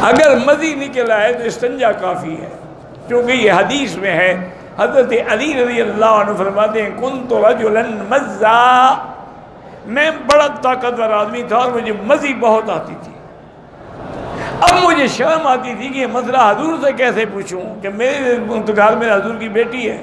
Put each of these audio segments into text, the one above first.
اگر مزی نکل آئے تو استنجا کافی ہے، کیونکہ یہ حدیث میں ہے۔ حضرت علی رضی اللہ عنہ فرماتے ہیں کنت رجلا مزا، میں بڑا طاقتور آدمی تھا اور مجھے مزی بہت آتی تھی۔ اب مجھے شرم آتی تھی کہ یہ مسئلہ حضور سے کیسے پوچھوں کہ میرے گھر میں حضور کی بیٹی ہے۔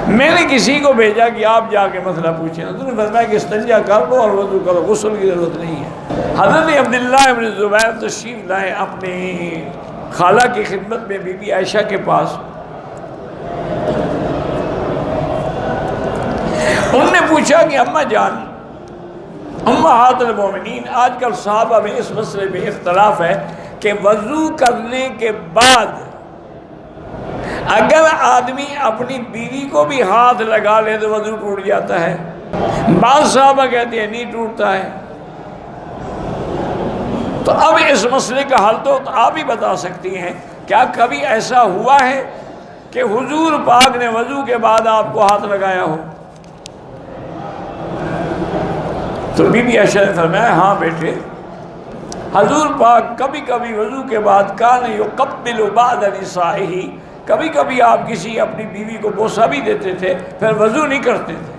میں نے کسی کو بھیجا کہ آپ جا کے مسئلہ پوچھیں، حضور نے فرمایا کہ استنجا کر لو اور وضو کرو، غسل کی ضرورت نہیں ہے۔ حضرت عبداللہ ابن زبیر تشریف لائے اپنی خالہ کی خدمت میں، بی بی عائشہ کے پاس۔ انہوں نے پوچھا کہ اماں جان، امہات المومنین، آج کل صحابہ میں اس مسئلے میں اختلاف ہے کہ وضو کرنے کے بعد اگر آدمی اپنی بیوی کو بھی ہاتھ لگا لے تو وضو ٹوٹ جاتا ہے۔ بعض صحابہ کہتے ہیں نہیں ٹوٹتا ہے۔ تو اب اس مسئلے کا حل تو آپ ہی بتا سکتی ہیں، کیا کبھی ایسا ہوا ہے کہ حضور پاک نے وضو کے بعد آپ کو ہاتھ لگایا ہو؟ تو بی بی عائشہ نے فرمایا ہاں بیٹے، حضور پاک کبھی کبھی وضو کے بعد کان یقبل بعض نسائہ، کبھی کبھی آپ کسی اپنی بیوی کو بوسہ بھی دیتے تھے، پھر وضو نہیں کرتے تھے۔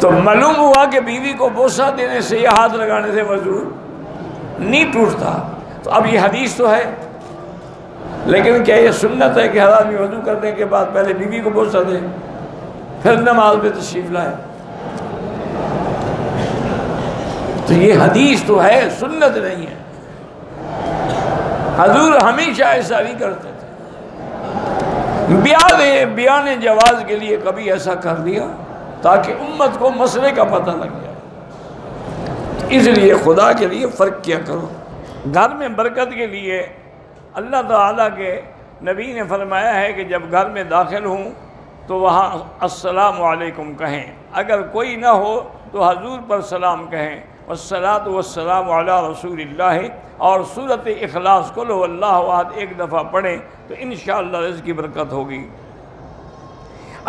تو معلوم ہوا کہ بیوی کو بوسہ دینے سے یا ہاتھ لگانے سے وضو نہیں ٹوٹتا۔ تو اب یہ حدیث تو ہے، لیکن کیا یہ سنت ہے کہ ہر آدمی وضو کرنے کے بعد پہلے بیوی کو بوسہ دے پھر نماز میں تشریف لائے؟ تو یہ حدیث تو ہے، سنت نہیں ہے۔ حضور ہمیشہ ایسا نہیں کرتے تھے۔ بیان جواز کے لیے کبھی ایسا کر دیا تاکہ امت کو مسئلے کا پتہ لگ جائے۔ اس لیے خدا کے لیے فرق کیا کرو۔ گھر میں برکت کے لیے اللہ تعالیٰ کے نبی نے فرمایا ہے کہ جب گھر میں داخل ہوں تو وہاں السلام علیکم کہیں، اگر کوئی نہ ہو تو حضور پر سلام کہیں، والصلاۃ والسلام علی رسول اللہ، اور سورۃ اخلاص قل هو اللہ احد ایک دفعہ پڑھیں تو انشاءاللہ رزق کی برکت ہوگی۔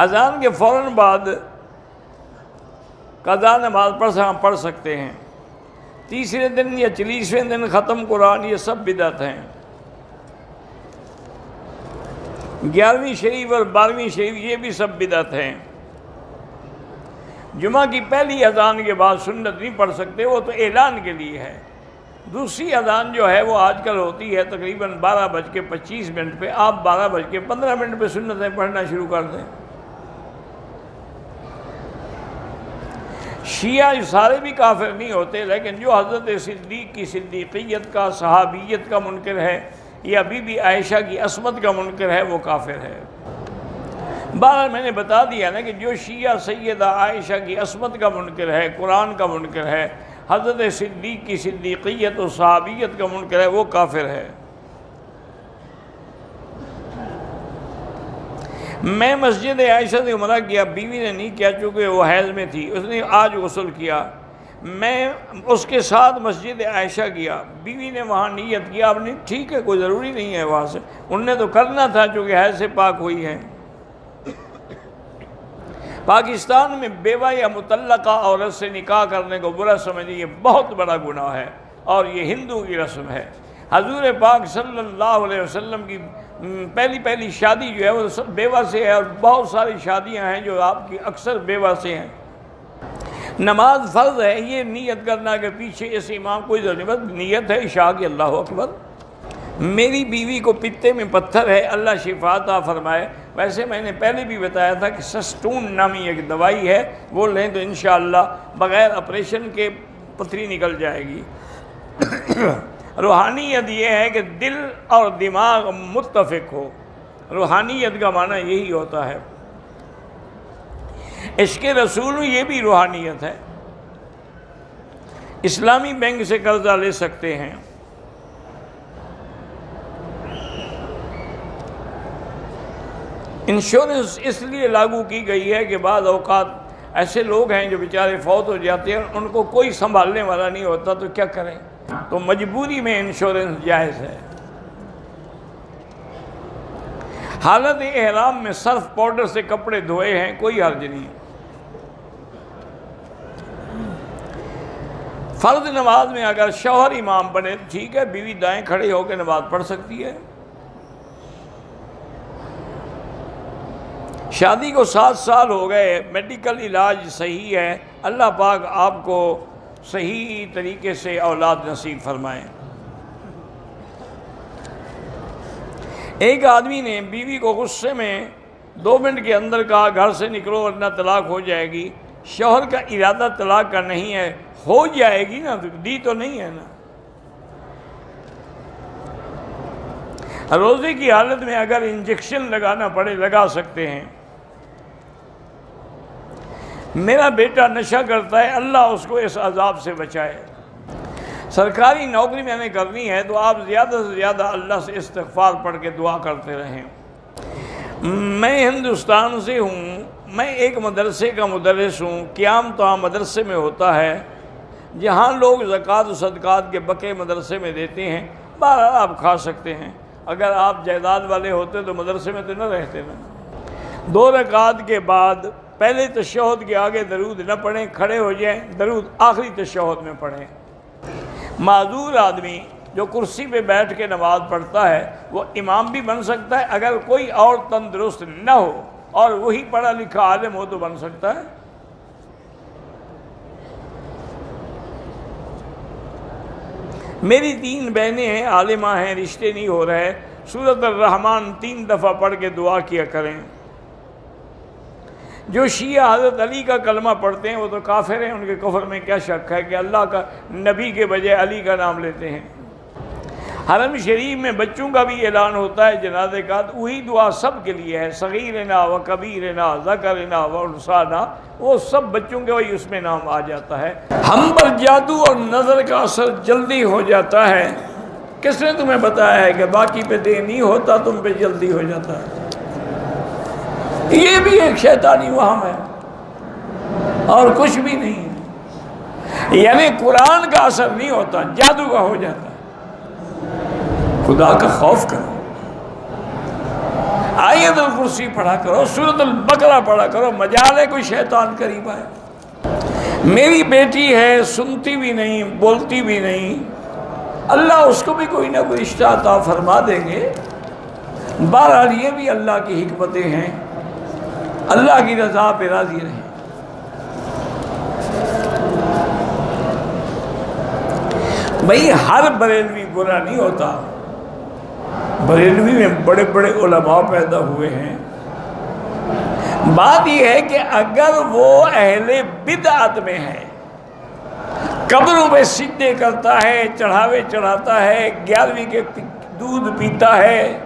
اذان کے فوراً بعد قضا نماز پڑھ سکتے ہیں۔ تیسرے دن یا 40ویں دن ختم قرآن، یہ سب بدعت ہیں۔ 11ویں شریف اور 12ویں شریف یہ بھی سب بدعت ہیں۔ جمعہ کی پہلی اذان کے بعد سنت نہیں پڑھ سکتے، وہ تو اعلان کے لیے ہے۔ دوسری اذان جو ہے وہ آج کل ہوتی ہے تقریباً 12:25 پہ، آپ 12:15 پہ سنتیں پڑھنا شروع کر دیں۔ شیعہ سارے بھی کافر نہیں ہوتے، لیکن جو حضرت صدیق کی صدیقیت کا، صحابیت کا منکر ہے یا بی بی عائشہ کی عصمت کا منکر ہے وہ کافر ہے۔ بہرحال میں نے بتا دیا نا کہ جو شیعہ سیدہ عائشہ کی عصمت کا منکر ہے، قرآن کا منکر ہے، حضرت صدیق کی صدیقیت و صحابیت کا منکر ہے، وہ کافر ہے۔ میں مسجد عائشہ سے عمرہ کیا، بیوی نے نہیں کیا چونکہ وہ حیض میں تھی، اس نے آج غسل کیا۔ میں اس کے ساتھ مسجد عائشہ گیا، بیوی نے وہاں نیت کیا، اب نہیں ٹھیک ہے، کوئی ضروری نہیں ہے وہاں سے، انہوں نے تو کرنا تھا چونکہ حیض سے پاک ہوئی ہے۔ پاکستان میں بیوہ یا مطلقہ عورت سے نکاح کرنے کو برا سمجھیں، یہ بہت بڑا گناہ ہے اور یہ ہندو کی رسم ہے۔ حضور پاک صلی اللہ علیہ وسلم کی پہلی شادی جو ہے وہ بیوہ سے ہے، اور بہت ساری شادیاں ہیں جو آپ کی اکثر بیوہ سے ہیں۔ نماز فرض ہے، یہ نیت کرنا کہ پیچھے اس امام کوئی ضرورت نہیں، بس نیت ہے عشاء کی اللہ اکبر۔ میری بیوی کو پتے میں پتھر ہے، اللہ شفا عطا فرمائے۔ ویسے میں نے پہلے بھی بتایا تھا کہ سسٹون نامی ایک دوائی ہے، وہ لیں تو انشاءاللہ بغیر آپریشن کے پتھری نکل جائے گی۔ روحانیت یہ ہے کہ دل اور دماغ متفق ہو، روحانیت کا معنی یہی ہوتا ہے۔ عشق رسول یہ بھی روحانیت ہے۔ اسلامی بینک سے قرضہ لے سکتے ہیں۔ انشورنس اس لیے لاگو کی گئی ہے کہ بعض اوقات ایسے لوگ ہیں جو بیچارے فوت ہو جاتے ہیں، ان کو کوئی سنبھالنے والا نہیں ہوتا، تو کیا کریں؟ تو مجبوری میں انشورنس جائز ہے۔ حالت احرام میں سرف پاؤڈر سے کپڑے دھوئے ہیں، کوئی حرج نہیں۔ فرض نماز میں اگر شوہر امام بنے تو ٹھیک ہے، بیوی دائیں کھڑی ہو کے نماز پڑھ سکتی ہے۔ شادی کو 7 سال ہو گئے، میڈیکل علاج صحیح ہے، اللہ پاک آپ کو صحیح طریقے سے اولاد نصیب فرمائے۔ ایک آدمی نے بیوی کو غصے میں 2 منٹ کے اندر کہا گھر سے نکلو ورنہ طلاق ہو جائے گی۔ شوہر کا ارادہ طلاق کا نہیں ہے، ہو جائے گی نا، دی تو نہیں ہے نا۔ روزے کی حالت میں اگر انجیکشن لگانا پڑے لگا سکتے ہیں۔ میرا بیٹا نشہ کرتا ہے، اللہ اس کو اس عذاب سے بچائے۔ سرکاری نوکری میں نے کرنی ہے تو آپ زیادہ سے زیادہ اللہ سے استغفار پڑھ کے دعا کرتے رہیں۔ میں ہندوستان سے ہوں، میں ایک مدرسے کا مدرس ہوں۔ قیام تو مدرسے میں ہوتا ہے، جہاں لوگ زکوٰۃ و صدقات کے بقے مدرسے میں دیتے ہیں، بہرحال آپ کھا سکتے ہیں۔ اگر آپ جائیداد والے ہوتے تو مدرسے میں تو نہ رہتے نا۔ 2 رکعت کے بعد پہلے تشہد کے آگے درود نہ پڑھیں، کھڑے ہو جائیں، درود آخری تشہد میں پڑھیں۔ معذور آدمی جو کرسی پہ بیٹھ کے نماز پڑھتا ہے وہ امام بھی بن سکتا ہے، اگر کوئی اور تندرست نہ ہو اور وہی پڑھا لکھا عالم ہو تو بن سکتا ہے۔ میری 3 بہنیں ہیں، عالمہ ہیں، رشتے نہیں ہو رہے، سورۃ الرحمن 3 دفعہ پڑھ کے دعا کیا کریں۔ جو شیعہ حضرت علی کا کلمہ پڑھتے ہیں وہ تو کافر ہیں، ان کے کفر میں کیا شک ہے کہ اللہ کا نبی کے بجائے علی کا نام لیتے ہیں۔ حرم شریف میں بچوں کا بھی اعلان ہوتا ہے جنازے کا، تو وہی دعا سب کے لیے ہے، صغیرنا و کبیرنا ذکرنا و انثانا، وہ سب بچوں کے وہی اس میں نام آ جاتا ہے۔ ہم پر جادو اور نظر کا اثر جلدی ہو جاتا ہے، کس نے تمہیں بتایا ہے کہ باقی پہ دیر نہیں ہوتا، تم پہ جلدی ہو جاتا ہے؟ یہ بھی ایک شیطانی وہم ہے اور کچھ بھی نہیں ہے۔ یعنی قرآن کا اثر نہیں ہوتا، جادو کا ہو جاتا ہے۔ خدا کا خوف کرو، آیت الکرسی پڑھا کرو، سورۃ البقرہ پڑھا کرو، مجال ہے کوئی شیطان قریب آئے۔ میری بیٹی ہے، سنتی بھی نہیں، بولتی بھی نہیں، اللہ اس کو بھی کوئی نہ کوئی رشتہ عطا فرما دیں گے۔ بہرحال یہ بھی اللہ کی حکمتیں ہیں، اللہ کی رضا پہ راضی رہیں۔ بھئی ہر بریلوی برا نہیں ہوتا، بریلوی میں بڑے بڑے علماء پیدا ہوئے ہیں۔ بات یہ ہے کہ اگر وہ اہل بدعت میں ہے، قبروں پہ سجدے کرتا ہے، چڑھاوے چڑھاتا ہے، 11ویں کے دودھ پیتا ہے،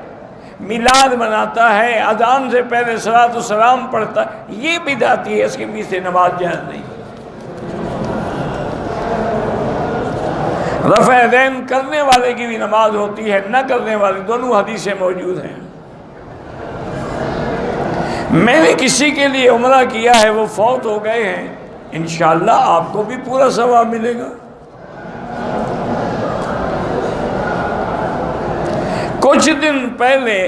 میلاد مناتا ہے، اذان سے پہلے صلاۃ و سلام پڑھتا ہے، یہ بدعتی ہے، اس کے پیچھے نماز جائز نہیں۔ رفع یدین کرنے والے کی بھی نماز ہوتی ہے، نہ کرنے والے، دونوں حدیثیں موجود ہیں۔ میں نے کسی کے لیے عمرہ کیا ہے، وہ فوت ہو گئے ہیں، انشاءاللہ آپ کو بھی پورا ثواب ملے گا۔ کچھ دن پہلے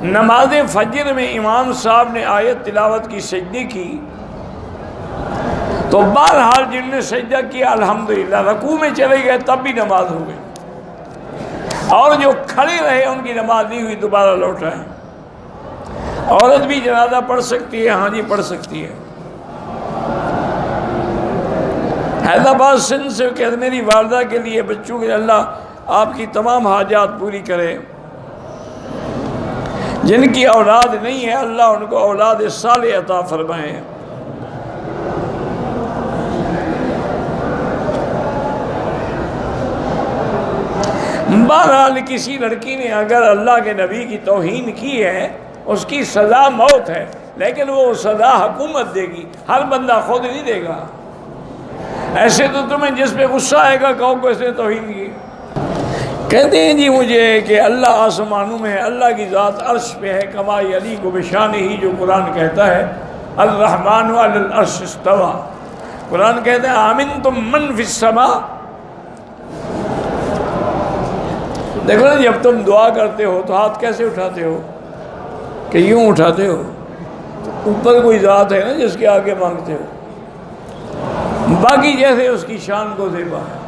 نماز فجر میں امام صاحب نے آیت تلاوت کی، سجدے کی، تو بہرحال جن نے سجدہ کیا الحمدللہ، رکوع میں چلے گئے تب بھی نماز ہو گئی، اور جو کھڑے رہے ان کی نماز نہیں ہوئی، دوبارہ لوٹائیں۔ عورت بھی جنازہ پڑھ سکتی ہے، ہاں جی پڑھ سکتی ہے۔ حیدرآباد سندھ سے کہ میری والدہ کے لیے، بچوں کے، اللہ آپ کی تمام حاجات پوری کرے۔ جن کی اولاد نہیں ہے اللہ ان کو اولاد صالح عطا فرمائے۔ بہرحال کسی لڑکی نے اگر اللہ کے نبی کی توہین کی ہے، اس کی سزا موت ہے، لیکن وہ سزا حکومت دے گی، ہر بندہ خود نہیں دے گا۔ ایسے تو تمہیں جس پہ غصہ آئے گا کہو کو اس نے توہین کی۔ کہتے ہیں جی مجھے کہ اللہ آسمانوں میں ہے، اللہ کی ذات عرش پہ ہے، کما یلیق بشانہ، جو قرآن کہتا ہے الرحمن علی العرش استویٰ۔ قرآن کہتا ہے آمنتم من فی السماء۔ دیکھو نا، جب تم دعا کرتے ہو تو ہاتھ کیسے اٹھاتے ہو؟ کہ یوں اٹھاتے ہو؟ اوپر کوئی ذات ہے نا جس کے آگے مانگتے ہو۔ باقی جیسے اس کی شان کو زیبا ہے۔